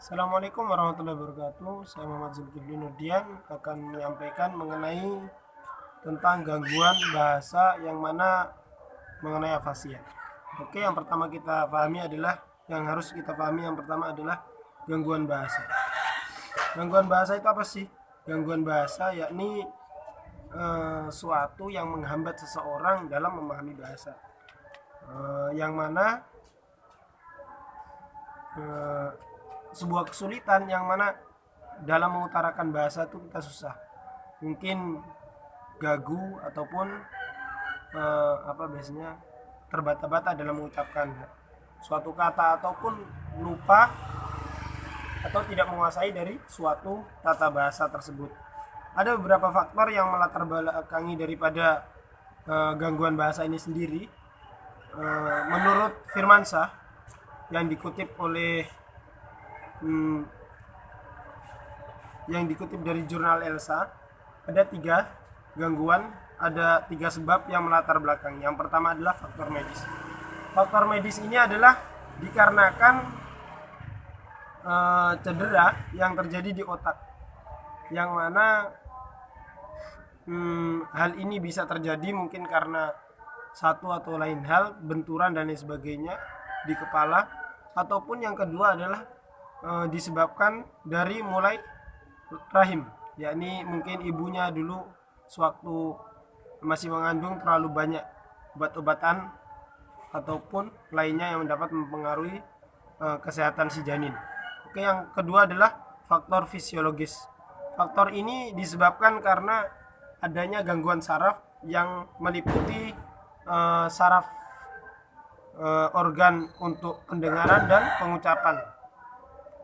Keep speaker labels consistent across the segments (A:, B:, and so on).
A: Assalamualaikum warahmatullahi wabarakatuh. Saya Muhammad Zulkifli Nurdian akan menyampaikan mengenai tentang gangguan bahasa yang mana mengenai afasia. Oke, yang pertama kita pahami adalah yang pertama adalah gangguan bahasa. Gangguan bahasa itu apa sih? Gangguan bahasa yakni suatu yang menghambat seseorang dalam memahami bahasa. Yang mana eh, sebuah kesulitan yang mana dalam mengutarakan bahasa itu kita susah, mungkin gagu ataupun biasanya terbata-bata dalam mengucapkan suatu kata ataupun lupa atau tidak menguasai dari suatu tata bahasa tersebut. Ada beberapa faktor yang melatar belakangi daripada gangguan bahasa ini sendiri. Menurut Firmansyah yang dikutip oleh yang dikutip dari jurnal Elsa, ada tiga sebab yang melatar belakang. Yang pertama adalah faktor medis. Faktor medis ini adalah dikarenakan cedera yang terjadi di otak, yang mana hal ini bisa terjadi mungkin karena satu atau lain hal, benturan dan lain sebagainya di kepala, ataupun yang kedua adalah disebabkan dari mulai rahim, yakni mungkin ibunya dulu sewaktu masih mengandung terlalu banyak obat-obatan ataupun lainnya yang dapat mempengaruhi kesehatan si janin. Oke, yang kedua adalah faktor fisiologis. Faktor ini disebabkan karena adanya gangguan saraf yang meliputi saraf organ untuk pendengaran dan pengucapan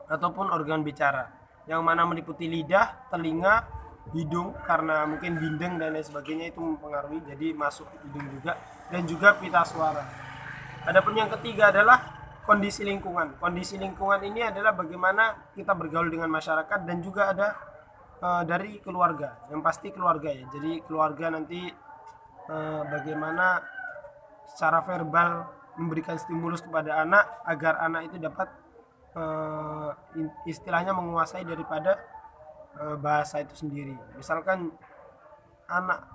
A: ataupun organ bicara, yang mana meliputi lidah, telinga, hidung karena mungkin bindeng dan lain sebagainya itu mempengaruhi, jadi masuk hidung juga, dan juga pita suara. Adapun yang ketiga adalah kondisi lingkungan. Kondisi lingkungan ini adalah bagaimana kita bergaul dengan masyarakat, dan juga ada dari keluarga, yang pasti keluarga ya. Jadi keluarga nanti bagaimana secara verbal memberikan stimulus kepada anak agar anak itu dapat istilahnya menguasai daripada bahasa itu sendiri. Misalkan anak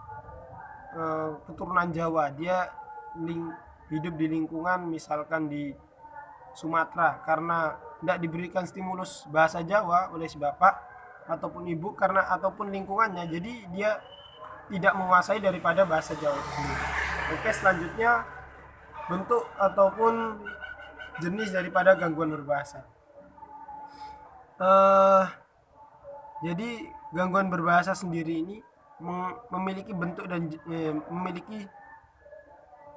A: keturunan Jawa, dia hidup di lingkungan misalkan di Sumatera, karena tidak diberikan stimulus bahasa Jawa oleh si bapak ataupun ibu ataupun lingkungannya, jadi dia tidak menguasai daripada bahasa Jawa itu sendiri. Oke, selanjutnya bentuk ataupun jenis daripada gangguan berbahasa. Jadi gangguan berbahasa sendiri ini memiliki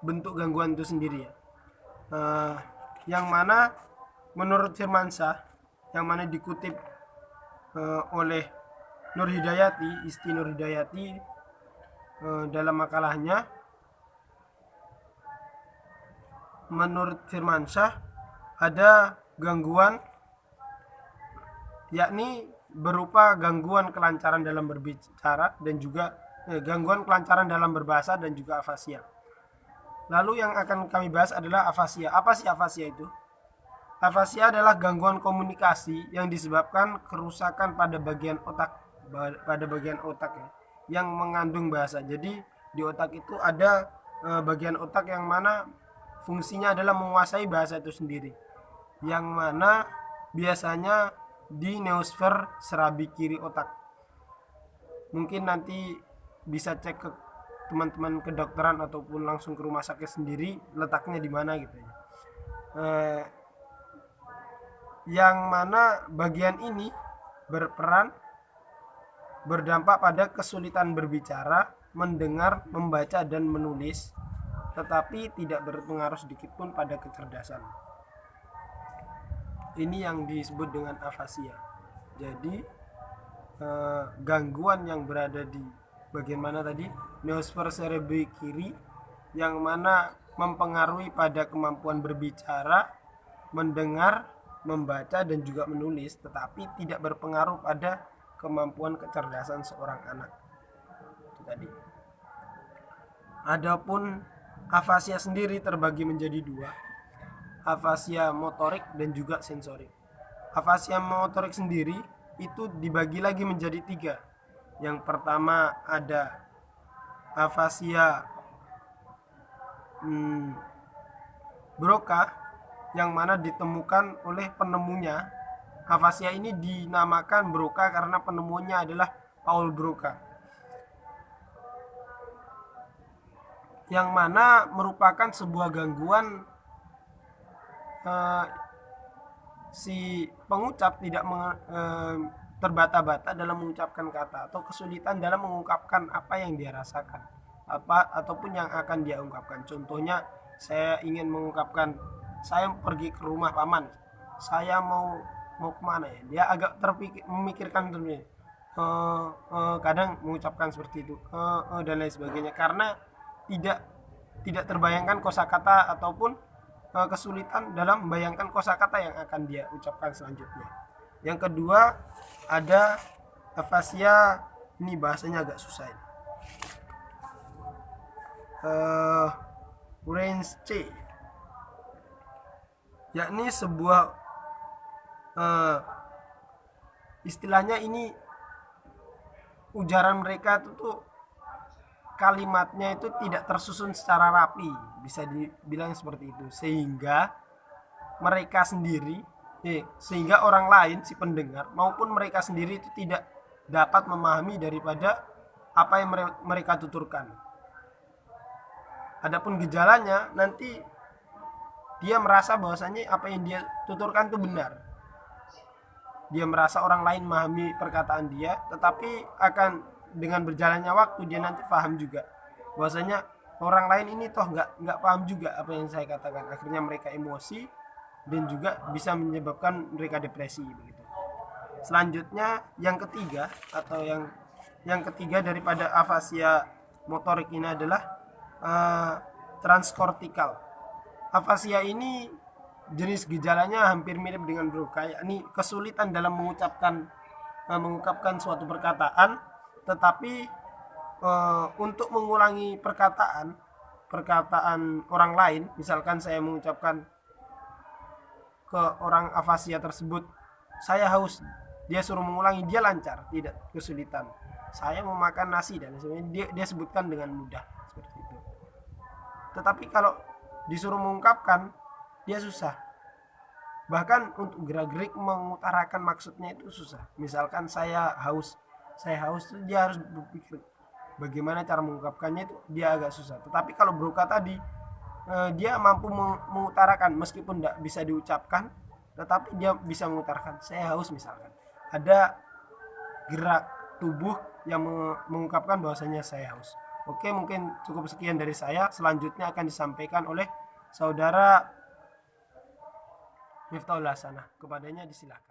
A: bentuk gangguan itu sendiri ya. Yang mana menurut Firmansyah, yang mana dikutip oleh Isti Nur Hidayati dalam makalahnya, menurut Firmansyah ada gangguan yakni berupa gangguan kelancaran dalam berbicara dan juga gangguan kelancaran dalam berbahasa dan juga afasia. Lalu yang akan kami bahas adalah afasia. Apa sih afasia itu? Afasia adalah gangguan komunikasi yang disebabkan kerusakan pada bagian otak ya, yang mengandung bahasa. Jadi di otak itu ada bagian otak yang mana fungsinya adalah menguasai bahasa itu sendiri, yang mana biasanya di neosfer serabi kiri otak. Mungkin nanti bisa cek ke teman-teman kedokteran ataupun langsung ke rumah sakit sendiri letaknya di mana gitu ya. Yang mana bagian ini berdampak pada kesulitan berbicara, mendengar, membaca dan menulis, tetapi tidak berpengaruh sedikit pun pada kecerdasan. Ini yang disebut dengan afasia. Jadi gangguan yang berada di bagian mana tadi, neosfer cerebri kiri, yang mana mempengaruhi pada kemampuan berbicara, mendengar, membaca dan juga menulis, tetapi tidak berpengaruh pada kemampuan kecerdasan seorang anak. Itu tadi. Adapun afasia sendiri terbagi menjadi dua, afasia motorik dan juga sensorik. Afasia motorik sendiri itu dibagi lagi menjadi 3. Yang pertama ada afasia Broca, yang mana ditemukan oleh penemunya. Afasia ini dinamakan Broca karena penemunya adalah Paul Broca, yang mana merupakan sebuah gangguan si pengucap tidak terbata-bata dalam mengucapkan kata atau kesulitan dalam mengungkapkan apa yang dia rasakan, ataupun yang akan dia ungkapkan. Contohnya, saya ingin mengungkapkan saya pergi ke rumah paman, saya mau kemana ya, dia agak memikirkan terus, kadang mengucapkan seperti itu, dan lain sebagainya, karena tidak terbayangkan kosakata ataupun kesulitan dalam membayangkan kosakata yang akan dia ucapkan selanjutnya. Yang kedua ada afasia, ini bahasanya agak susah ini. Range C, yakni sebuah istilahnya ini ujaran mereka itu tuh kalimatnya itu tidak tersusun secara rapi, bisa dibilang seperti itu, sehingga mereka sendiri, sehingga orang lain, si pendengar maupun mereka sendiri itu tidak dapat memahami daripada apa yang mereka tuturkan. Adapun gejalanya, nanti dia merasa bahwasanya apa yang dia tuturkan itu benar. Dia merasa orang lain memahami perkataan dia, tetapi akan dengan berjalannya waktu dia nanti paham juga bahwasanya orang lain ini toh nggak paham juga apa yang saya katakan. Akhirnya mereka emosi dan juga bisa menyebabkan mereka depresi begitu. Selanjutnya yang ketiga, atau yang ketiga daripada afasia motorik ini adalah transkortikal. Afasia ini jenis gejalanya hampir mirip dengan Broca, yakni kesulitan dalam mengungkapkan suatu perkataan, tetapi untuk mengulangi perkataan orang lain, misalkan saya mengucapkan ke orang afasia tersebut, saya haus, dia suruh mengulangi, dia lancar, tidak kesulitan. Saya mau makan nasi dan sebagainya, dia sebutkan dengan mudah seperti itu. Tetapi kalau disuruh mengungkapkan, dia susah. Bahkan untuk gerak-gerik mengutarakan maksudnya itu susah. Misalkan saya haus, dia harus berpikir bagaimana cara mengungkapkannya, itu dia agak susah. Tetapi kalau Broca tadi, dia mampu mengutarakan meskipun tidak bisa diucapkan, tetapi dia bisa mengutarakan saya haus misalkan. Ada gerak tubuh yang mengungkapkan bahwasanya saya haus. Oke, mungkin cukup sekian dari saya. Selanjutnya akan disampaikan oleh saudara Miftahul Hasanah. Kepadanya disilakan.